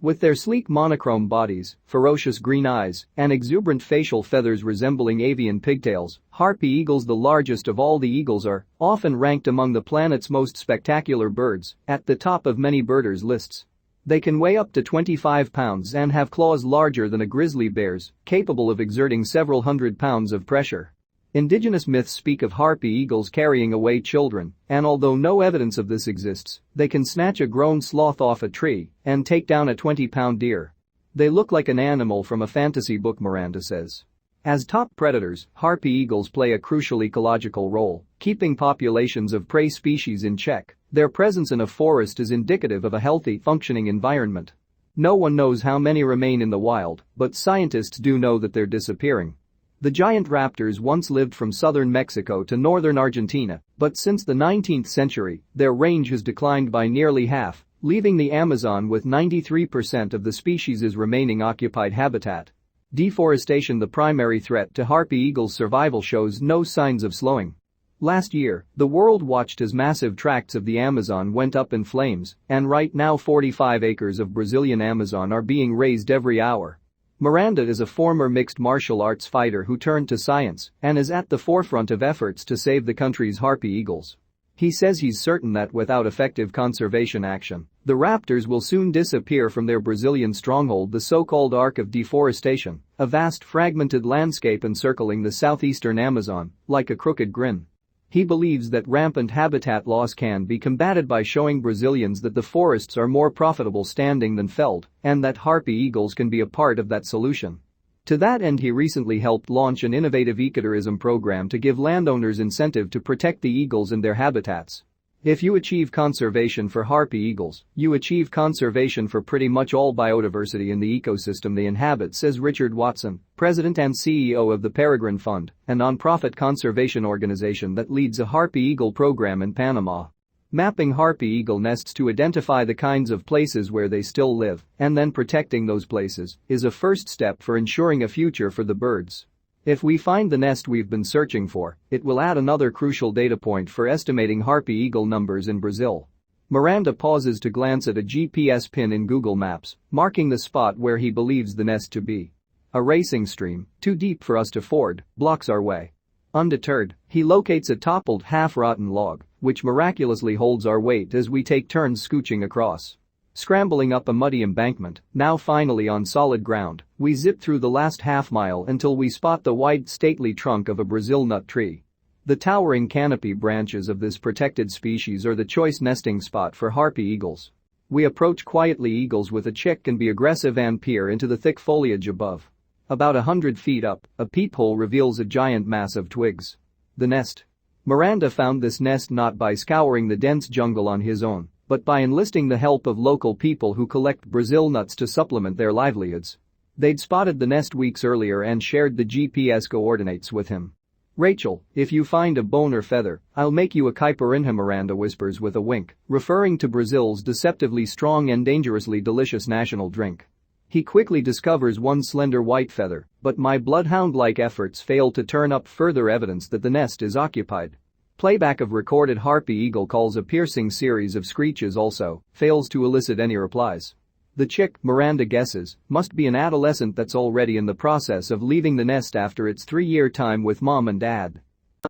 With their sleek monochrome bodies, ferocious green eyes, and exuberant facial feathers resembling avian pigtails, harpy eagles, the largest of all the eagles, are often ranked among the planet's most spectacular birds, at the top of many birders' lists. They can weigh up to 25 pounds and have claws larger than a grizzly bear's, capable of exerting several hundred pounds of pressure. Indigenous myths speak of harpy eagles carrying away children, and although no evidence of this exists, they can snatch a grown sloth off a tree and take down a 20-pound deer. They look like an animal from a fantasy book, Miranda says. As top predators, harpy eagles play a crucial ecological role, keeping populations of prey species in check. Their presence in a forest is indicative of a healthy, functioning environment. No one knows how many remain in the wild, but scientists do know that they're disappearing. The giant raptors once lived from southern Mexico to northern Argentina, but since the 19th century, their range has declined by nearly half, leaving the Amazon with 93% of the species' remaining occupied habitat. Deforestation, the primary threat to harpy eagles' survival, shows no signs of slowing. Last year, the world watched as massive tracts of the Amazon went up in flames, and right now 45 acres of Brazilian Amazon are being razed every hour. Miranda is a former mixed martial arts fighter who turned to science and is at the forefront of efforts to save the country's harpy eagles. He says he's certain that without effective conservation action, the raptors will soon disappear from their Brazilian stronghold, the so-called Arc of Deforestation, a vast fragmented landscape encircling the southeastern Amazon, like a crooked grin. He believes that rampant habitat loss can be combated by showing Brazilians that the forests are more profitable standing than felled, and that harpy eagles can be a part of that solution. To that end, he recently helped launch an innovative ecotourism program to give landowners incentive to protect the eagles and their habitats. If you achieve conservation for harpy eagles, you achieve conservation for pretty much all biodiversity in the ecosystem they inhabit, says Richard Watson, president and CEO of the Peregrine Fund, a nonprofit conservation organization that leads a harpy eagle program in Panama. Mapping harpy eagle nests to identify the kinds of places where they still live and then protecting those places is a first step for ensuring a future for the birds. If we find the nest we've been searching for, it will add another crucial data point for estimating harpy eagle numbers in Brazil. Miranda pauses to glance at a GPS pin in Google Maps, marking the spot where he believes the nest to be. A racing stream, too deep for us to ford, blocks our way. Undeterred, he locates a toppled, half-rotten log, which miraculously holds our weight as we take turns scooching across. Scrambling up a muddy embankment, now finally on solid ground, we zip through the last half-mile until we spot the white, stately trunk of a Brazil nut tree. The towering canopy branches of this protected species are the choice nesting spot for harpy eagles. We approach quietly. Eagles with a chick can be aggressive and peer into the thick foliage above. About 100 feet up, a peephole reveals a giant mass of twigs. The nest. Miranda found this nest not by scouring the dense jungle on his own, but by enlisting the help of local people who collect Brazil nuts to supplement their livelihoods. They'd spotted the nest weeks earlier and shared the GPS coordinates with him. "Rachel, if you find a bone or feather, I'll make you a caipirinha," Miranda whispers with a wink, referring to Brazil's deceptively strong and dangerously delicious national drink. He quickly discovers one slender white feather, but my bloodhound-like efforts fail to turn up further evidence that the nest is occupied. Playback of recorded harpy eagle calls, a piercing series of screeches, also fails to elicit any replies. The chick, Miranda guesses, must be an adolescent that's already in the process of leaving the nest after its 3-year time with mom and dad.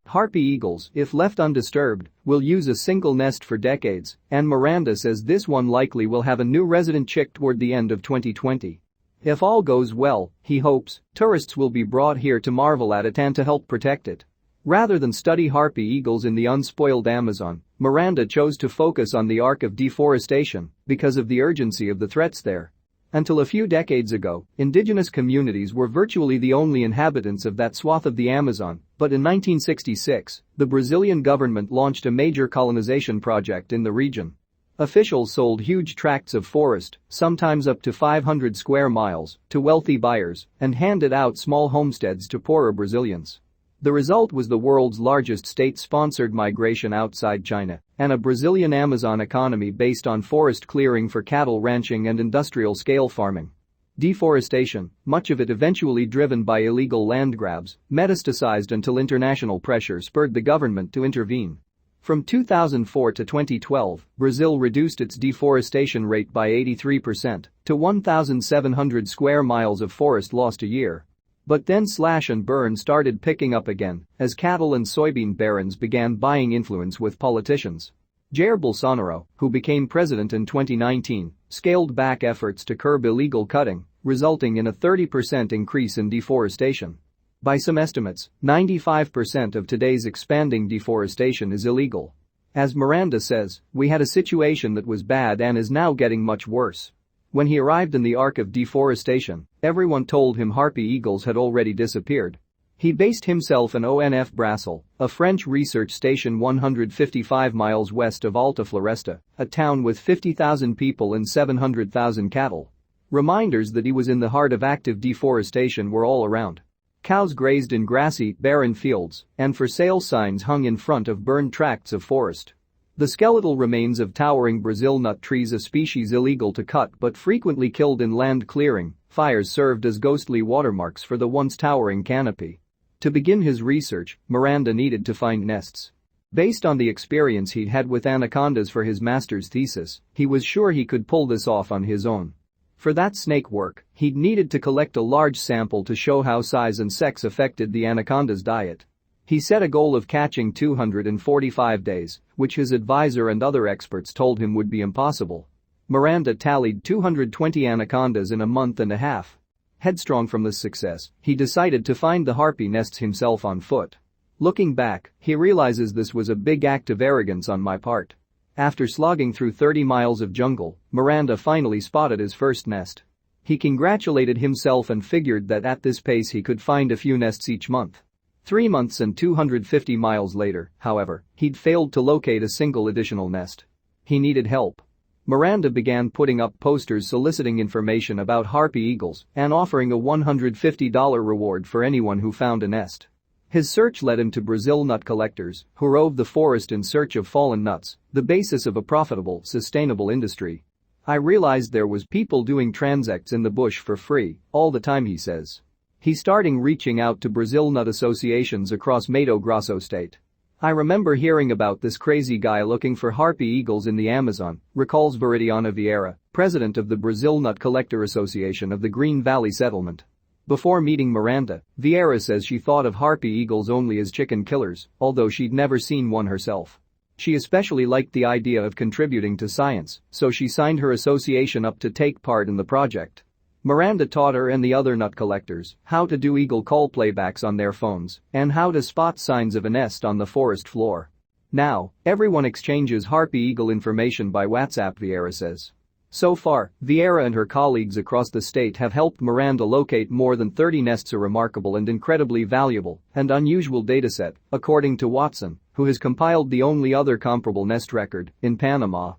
Harpy eagles, if left undisturbed, will use a single nest for decades, and Miranda says this one likely will have a new resident chick toward the end of 2020. If all goes well, he hopes, tourists will be brought here to marvel at it and to help protect it. Rather than study harpy eagles in the unspoiled Amazon, Miranda chose to focus on the Arc of Deforestation because of the urgency of the threats there. Until a few decades ago, indigenous communities were virtually the only inhabitants of that swath of the Amazon, but in 1966, the Brazilian government launched a major colonization project in the region. Officials sold huge tracts of forest, sometimes up to 500 square miles, to wealthy buyers and handed out small homesteads to poorer Brazilians. The result was the world's largest state-sponsored migration outside China and a Brazilian Amazon economy based on forest clearing for cattle ranching and industrial-scale farming. Deforestation, much of it eventually driven by illegal land grabs, metastasized until international pressure spurred the government to intervene. From 2004 to 2012, Brazil reduced its deforestation rate by 83% to 1,700 square miles of forest lost a year. But then slash and burn started picking up again as cattle and soybean barons began buying influence with politicians. Jair Bolsonaro, who became president in 2019, scaled back efforts to curb illegal cutting, resulting in a 30% increase in deforestation. By some estimates, 95% of today's expanding deforestation is illegal. As Miranda says, we had a situation that was bad and is now getting much worse. When he arrived in the arc of deforestation, everyone told him harpy eagles had already disappeared. He based himself in ONF Brasil, a French research station 155 miles west of Alta Floresta, a town with 50,000 people and 700,000 cattle. Reminders that he was in the heart of active deforestation were all around. Cows grazed in grassy, barren fields, and for sale signs hung in front of burned tracts of forest. The skeletal remains of towering Brazil nut trees, a species illegal to cut but frequently killed in land clearing, fires served as ghostly watermarks for the once towering canopy. To begin his research, Miranda needed to find nests. Based on the experience he'd had with anacondas for his master's thesis, he was sure he could pull this off on his own. For that snake work, he'd needed to collect a large sample to show how size and sex affected the anaconda's diet. He set a goal of catching 245 days, which his advisor and other experts told him would be impossible. Miranda tallied 220 anacondas in a month and a half. Headstrong from this success, he decided to find the harpy nests himself on foot. Looking back, he realizes this was a big act of arrogance on my part. After slogging through 30 miles of jungle, Miranda finally spotted his first nest. He congratulated himself and figured that at this pace he could find a few nests each month. 3 months and 250 miles later, however, he'd failed to locate a single additional nest. He needed help. Miranda began putting up posters soliciting information about harpy eagles and offering a $150 reward for anyone who found a nest. His search led him to Brazil nut collectors, who rove the forest in search of fallen nuts, the basis of a profitable, sustainable industry. I realized there was people doing transacts in the bush for free, all the time, he says. He's starting reaching out to Brazil nut associations across Mato Grosso state. I remember hearing about this crazy guy looking for harpy eagles in the Amazon, recalls Veridiana Vieira, president of the Brazil Nut Collector Association of the Green Valley Settlement. Before meeting Miranda, Vieira says she thought of harpy eagles only as chicken killers, although she'd never seen one herself. She especially liked the idea of contributing to science, so she signed her association up to take part in the project. Miranda taught her and the other nut collectors how to do eagle call playbacks on their phones and how to spot signs of a nest on the forest floor. Now, everyone exchanges harpy eagle information by WhatsApp, Vieira says. So far, Vieira and her colleagues across the state have helped Miranda locate more than 30 nests, a remarkable and incredibly valuable and unusual dataset, according to Watson, who has compiled the only other comparable nest record in Panama.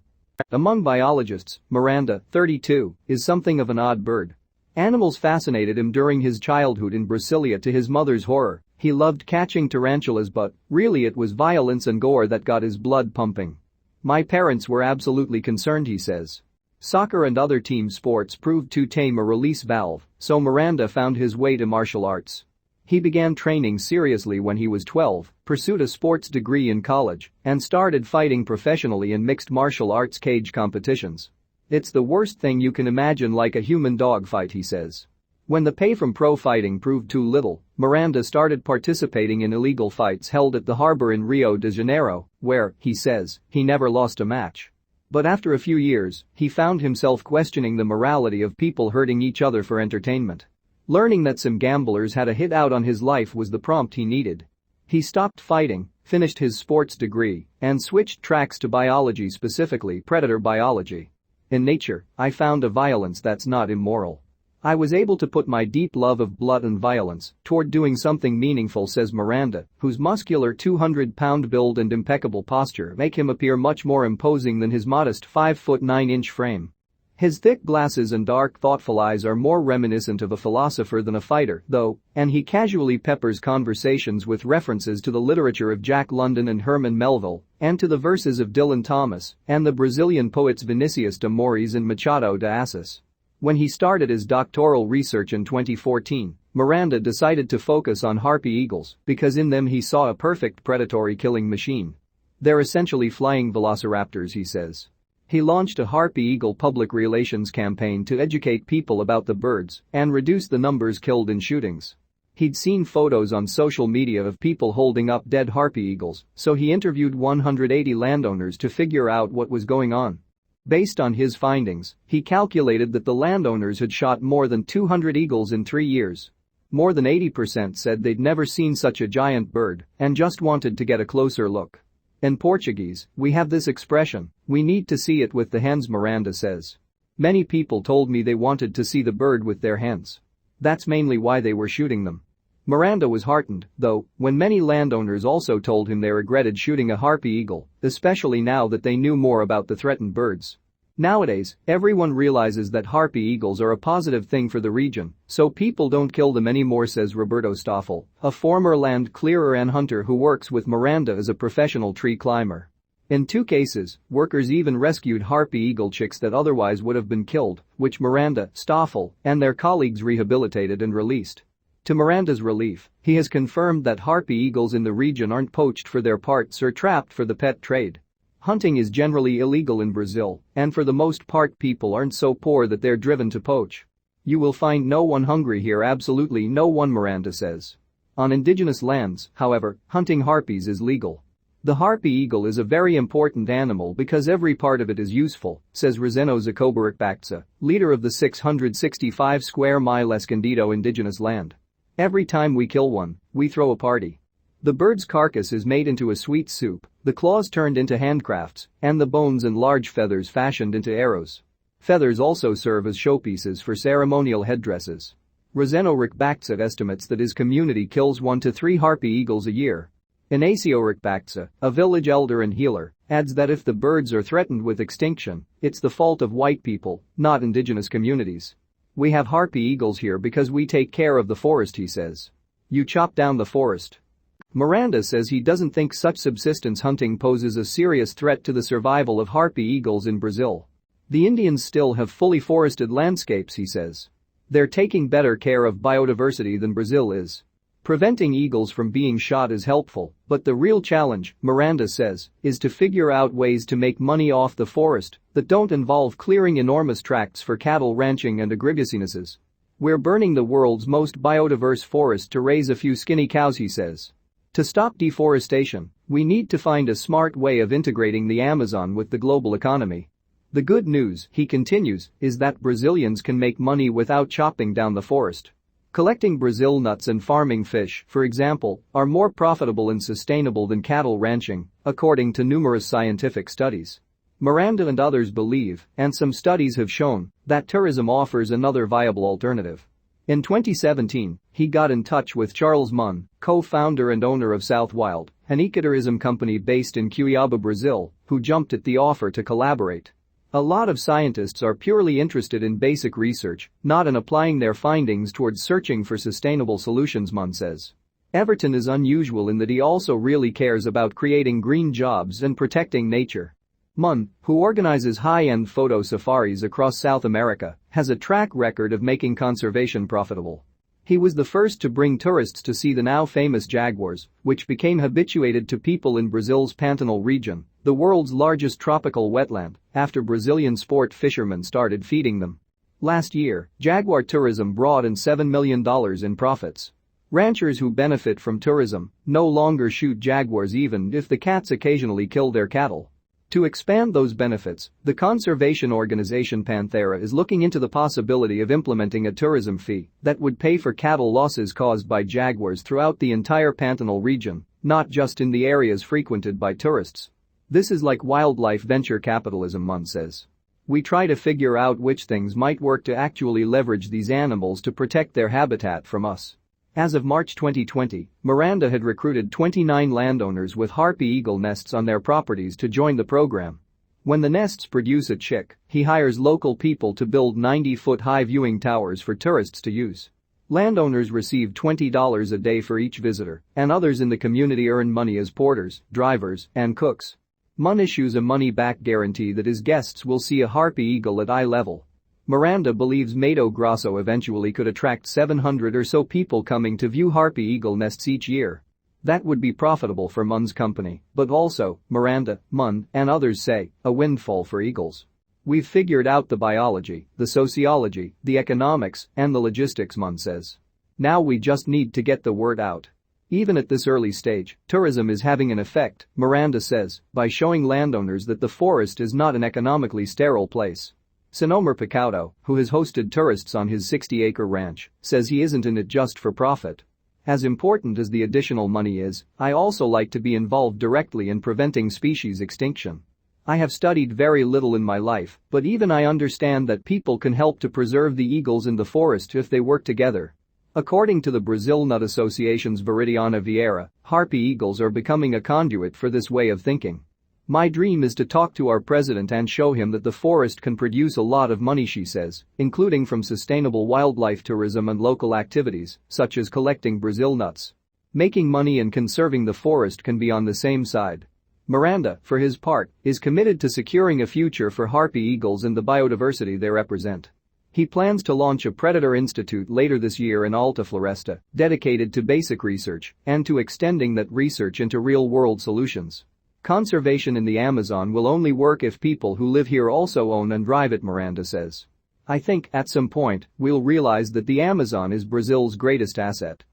Among biologists, Miranda, 32, is something of an odd bird. Animals fascinated him during his childhood in Brasilia to his mother's horror. He loved catching tarantulas, but really it was violence and gore that got his blood pumping. My parents were absolutely concerned, he says. Soccer and other team sports proved too tame a release valve, so Miranda found his way to martial arts. He began training seriously when he was 12, pursued a sports degree in college, and started fighting professionally in mixed martial arts cage competitions. It's the worst thing you can imagine, like a human dog fight, he says. When the pay from pro fighting proved too little, Miranda started participating in illegal fights held at the harbor in Rio de Janeiro, where, he says, he never lost a match. But after a few years, he found himself questioning the morality of people hurting each other for entertainment. Learning that some gamblers had a hit out on his life was the prompt he needed. He stopped fighting, finished his sports degree, and switched tracks to biology, specifically predator biology. In nature, I found a violence that's not immoral. I was able to put my deep love of blood and violence toward doing something meaningful, says Miranda, whose muscular 200-pound build and impeccable posture make him appear much more imposing than his modest 5'9" frame. His thick glasses and dark, thoughtful eyes are more reminiscent of a philosopher than a fighter, though, and he casually peppers conversations with references to the literature of Jack London and Herman Melville, and to the verses of Dylan Thomas and the Brazilian poets Vinicius de Moraes and Machado de Assis. When he started his doctoral research in 2014, Miranda decided to focus on harpy eagles because in them he saw a perfect predatory killing machine. They're essentially flying velociraptors, he says. He launched a Harpy eagle public relations campaign to educate people about the birds and reduce the numbers killed in shootings. He'd seen photos on social media of people holding up dead Harpy eagles, so he interviewed 180 landowners to figure out what was going on. Based on his findings, he calculated that the landowners had shot more than 200 eagles in 3 years. More than 80% said they'd never seen such a giant bird and just wanted to get a closer look. In Portuguese, we have this expression, "We need to see it with the hands," Miranda says. Many people told me they wanted to see the bird with their hands. That's mainly why they were shooting them. Miranda was heartened, though, when many landowners also told him they regretted shooting a Harpy eagle, especially now that they knew more about the threatened birds. Nowadays, everyone realizes that Harpy eagles are a positive thing for the region, so people don't kill them anymore, says Roberto Stoffel, a former land clearer and hunter who works with Miranda as a professional tree climber. In 2 cases, workers even rescued Harpy eagle chicks that otherwise would have been killed, which Miranda, Stoffel, and their colleagues rehabilitated and released. To Miranda's relief, he has confirmed that Harpy eagles in the region aren't poached for their parts or trapped for the pet trade. Hunting is generally illegal in Brazil, and for the most part people aren't so poor that they're driven to poach. You will find no one hungry here, absolutely no one, Miranda says. On indigenous lands, however, hunting harpies is legal. The Harpy eagle is a very important animal because every part of it is useful, says Roseno Zacobaricbactsa, leader of the 665 square mile Escondido indigenous land. Every time we kill one, we throw a party. The bird's carcass is made into a sweet soup, the claws turned into handcrafts, and the bones and large feathers fashioned into arrows. Feathers also serve as showpieces for ceremonial headdresses. Roseno Ricbactsa estimates that his community kills 1 to 3 Harpy eagles a year. Inacio Ricbactsa, a village elder and healer, adds that if the birds are threatened with extinction, it's the fault of white people, not indigenous communities. We have Harpy eagles here because we take care of the forest, he says. You chop down the forest. Miranda says he doesn't think such subsistence hunting poses a serious threat to the survival of Harpy eagles in Brazil. The Indians still have fully forested landscapes, he says. They're taking better care of biodiversity than Brazil is. Preventing eagles from being shot is helpful, but the real challenge, Miranda says, is to figure out ways to make money off the forest that don't involve clearing enormous tracts for cattle ranching and agribusinesses. We're burning the world's most biodiverse forest to raise a few skinny cows, he says. To stop deforestation, we need to find a smart way of integrating the Amazon with the global economy. The good news, he continues, is that Brazilians can make money without chopping down the forest. Collecting Brazil nuts and farming fish, for example, are more profitable and sustainable than cattle ranching, according to numerous scientific studies. Miranda and others believe, and some studies have shown, that tourism offers another viable alternative. In 2017, he got in touch with Charles Munn, co-founder and owner of South Wild, an ecotourism company based in Cuiabá, Brazil, who jumped at the offer to collaborate. A lot of scientists are purely interested in basic research, not in applying their findings towards searching for sustainable solutions, Munn says. Everton is unusual in that he also really cares about creating green jobs and protecting nature. Munn, who organizes high-end photo safaris across South America, has a track record of making conservation profitable. He was the first to bring tourists to see the now famous jaguars, which became habituated to people in Brazil's Pantanal region, the world's largest tropical wetland, after Brazilian sport fishermen started feeding them. Last year, jaguar tourism brought in $7 million in profits. Ranchers who benefit from tourism no longer shoot jaguars even if the cats occasionally kill their cattle. To expand those benefits, the conservation organization Panthera is looking into the possibility of implementing a tourism fee that would pay for cattle losses caused by jaguars throughout the entire Pantanal region, not just in the areas frequented by tourists. This is like wildlife venture capitalism, Munn says. We try to figure out which things might work to actually leverage these animals to protect their habitat from us. As of March 2020, Miranda had recruited 29 landowners with Harpy eagle nests on their properties to join the program. When the nests produce a chick, he hires local people to build 90-foot-high viewing towers for tourists to use. Landowners receive $20 a day for each visitor, and others in the community earn money as porters, drivers, and cooks. Munn issues a money-back guarantee that his guests will see a Harpy eagle at eye level. Miranda believes Mato Grosso eventually could attract 700 or so people coming to view Harpy eagle nests each year. That would be profitable for Mun's company, but also, Miranda, Mun, and others say, a windfall for eagles. We've figured out the biology, the sociology, the economics, and the logistics, Mun says. Now we just need to get the word out. Even at this early stage, tourism is having an effect, Miranda says, by showing landowners that the forest is not an economically sterile place. Sinomer Picaudo, who has hosted tourists on his 60-acre ranch, says he isn't in it just for profit. As important as the additional money is, I also like to be involved directly in preventing species extinction. I have studied very little in my life, but even I understand that people can help to preserve the eagles in the forest if they work together. According to the Brazil Nut Association's Veridiana Vieira, harpy eagles are becoming a conduit for this way of thinking. My dream is to talk to our president and show him that the forest can produce a lot of money, she says, including from sustainable wildlife tourism and local activities, such as collecting Brazil nuts. Making money and conserving the forest can be on the same side. Miranda, for his part, is committed to securing a future for harpy eagles and the biodiversity they represent. He plans to launch a predator institute later this year in Alta Floresta, dedicated to basic research and to extending that research into real-world solutions. Conservation in the Amazon will only work if people who live here also own and drive it, Miranda says. I think, at some point, we'll realize that the Amazon is Brazil's greatest asset.